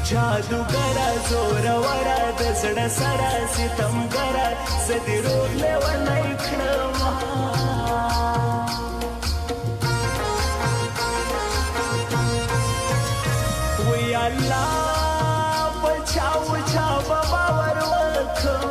जादूगरा जोरवरा د زړه سره ستمګرا زدي روح له ونای کړما وی الله بچاو چا باور وکم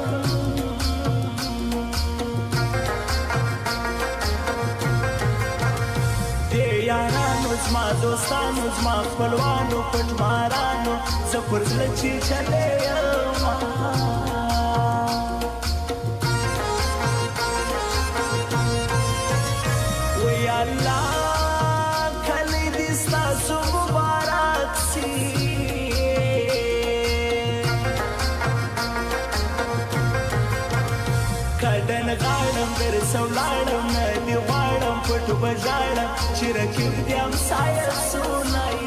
دی یارانو زما دوستانو زما خپلوانو پټ مارانو زه پر زړه چې چلې یما وی الله کلی دې ستاسو مبارک سي کډن غاړم در سولاړم دی غواړم پټ بژاړم چې رکیب دې همسایه سونای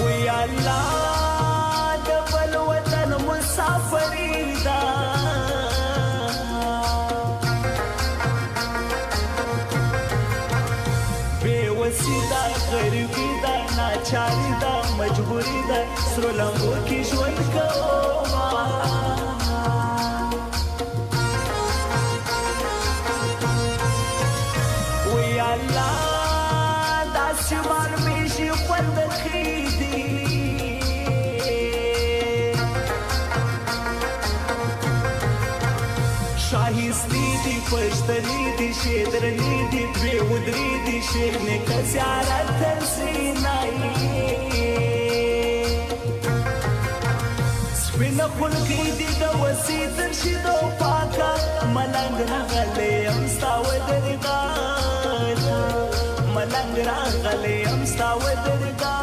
وی الله د بل وطن مسافري دا بے وسیدا غریبی دا ناچاری دا مجبوری دا سرو لمبو کی ژوند کوما وی الله داسې معلومیږي خوند خیدي شاهستي دي پښتني دي شیدرني دي دوی ودري دي شیر نیکه زیارت ترسینای سپینه خلقی دي د وسې درشي دو پاکه ملنګ راغلی یم ستا ودرګاه ملنګ راغلی یم ستا ودرګاه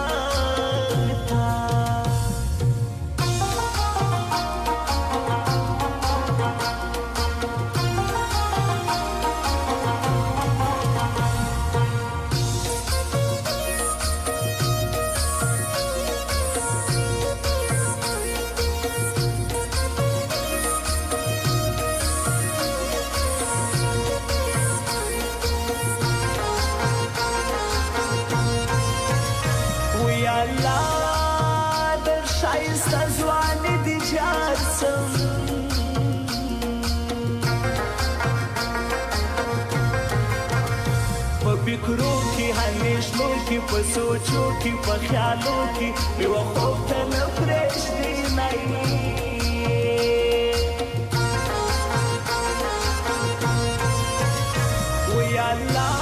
فکرو کی همیشنو کی په سوچو کی په خیالو کی یو خوب ته نه پرېږدي نای وی الله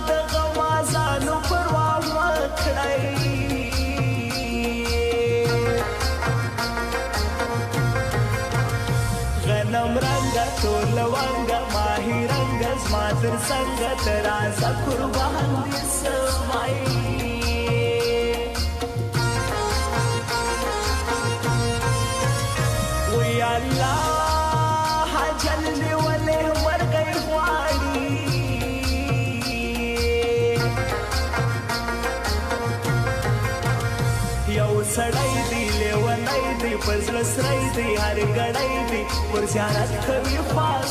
د غمازانو پروا وکړئ غنم رنګه ټول لونګه ماهی رنګه زما تر څنګه ته راځه قربان دې سمای وی الله حجل دې ولې ورغی غواړي یو سړی دی لیونی دی په زړه سری دی هر ګړی دی پر زیارت کوي خواست